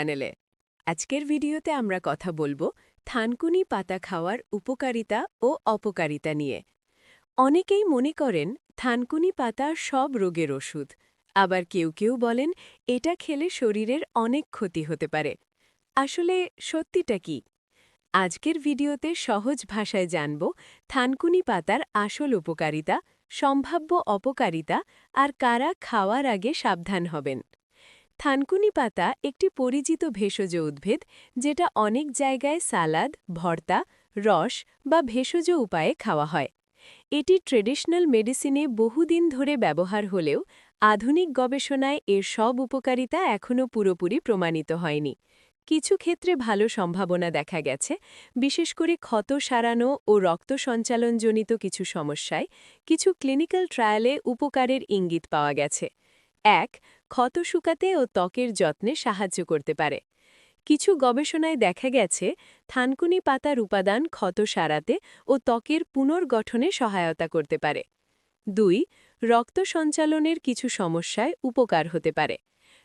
চ্যানেলে আজকের ভিডিওতে আমরা কথা বলবো থানকুনি পাতা খাওয়ার উপকারিতা ও অপকারিতা নিয়ে। অনেকেই মনে করেন থানকুনি পাতা সব রোগের ওষুধ, আবার কেউ কেউ বলেন এটা খেলে শরীরের অনেক ক্ষতি হতে পারে। আসলে সত্যিটা কি? আজকের ভিডিওতে সহজ ভাষায় জানব থানকুনি পাতার আসল উপকারিতা, সম্ভাব্য অপকারিতা আর কারা খাওয়ার আগে সাবধান হবেন। থানকুনি পাতা একটি পরিচিত ভেষজ উদ্ভিদ যেটা অনেক জায়গায় সালাদ, ভর্তা, রস বা ভেষজ উপায়ে খাওয়া হয়। এটি ট্রেডিশনাল মেডিসিনে বহুদিন ধরে ব্যবহার হলেও আধুনিক গবেষণায় এর সব উপকারিতা এখনও পুরোপুরি প্রমাণিত হয়নি। কিছু ক্ষেত্রে ভালো সম্ভাবনা দেখা গেছে, বিশেষ করে ক্ষত সারানো ও রক্ত সঞ্চালনজনিত কিছু সমস্যায় কিছু ক্লিনিক্যাল ট্রায়ালে উপকারের ইঙ্গিত পাওয়া গেছে। ১. ক্ষত শুকাতে ও ত্বকের যত্নে সাহায্য করতে পারে। কিছু গবেষণায় দেখা গেছে থানকুনি পাতার উপাদান ক্ষত সারাতে ও ত্বকের পুনর্গঠনে সহায়তা করতে পারে। ২. রক্ত সঞ্চালনের কিছু সমস্যায় উপকার হতে পারে,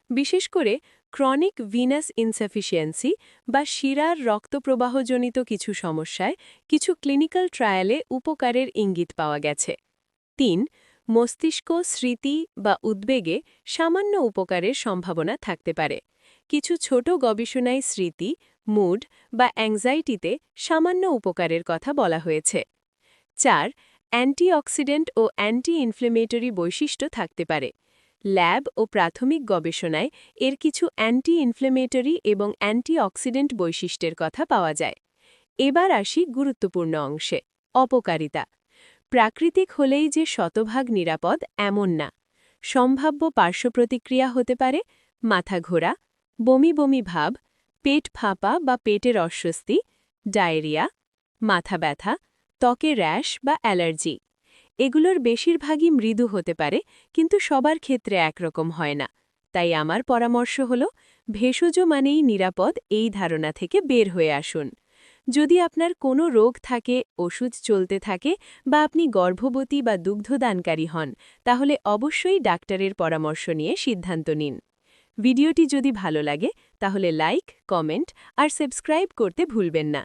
বিশেষ করে ক্রনিক ভিনাস ইনসাফিসিয়েন্সি বা শিরার রক্তপ্রবাহজনিত কিছু সমস্যায় কিছু ক্লিনিক্যাল ট্রায়ালে উপকারের ইঙ্গিত পাওয়া গেছে। ৩. মস্তিষ্ক, স্মৃতি বা উদ্বেগে সামান্য উপকারের সম্ভাবনা থাকতে পারে। কিছু ছোট গবেষণায় স্মৃতি, মুড বা অ্যাংজাইটিতে সামান্য উপকারের কথা বলা হয়েছে। ৪. অ্যান্টিঅক্সিডেন্ট ও অ্যান্টি ইনফ্লেমেটরি বৈশিষ্ট্য থাকতে পারে। ল্যাব ও প্রাথমিক গবেষণায় এর কিছু অ্যান্টি ইনফ্লেমেটরি এবং অ্যান্টিঅক্সিডেন্ট বৈশিষ্ট্যের কথা পাওয়া যায়। এবার আসি গুরুত্বপূর্ণ অংশে, অপকারিতা। প্রাকৃতিক হলেই যে শতভাগ নিরাপদ এমন না। সম্ভাব্য পার্শ্বপ্রতিক্রিয়া হতে পারে মাথা ঘোরা, বমি বমি ভাব, পেট ফাঁপা বা পেটের অস্বস্তি, ডায়রিয়া, মাথা ব্যথা, ত্বকে র্যাশ বা অ্যালার্জি। এগুলোর বেশিরভাগই মৃদু হতে পারে, কিন্তু সবার ক্ষেত্রে একরকম হয় না। তাই আমার পরামর্শ হল ভেষজ মানেই নিরাপদ এই ধারণা থেকে বের হয়ে আসুন। যদি আপনার কোনো রোগ থাকে, ওষুধ চলতে থাকে বা আপনি গর্ভবতী বা দুগ্ধদানকারী হন, তাহলে অবশ্যই ডাক্তারের পরামর্শ নিয়ে সিদ্ধান্ত নিন। ভিডিওটি যদি ভালো লাগে তাহলে লাইক, কমেন্ট আর সাবস্ক্রাইব করতে ভুলবেন না।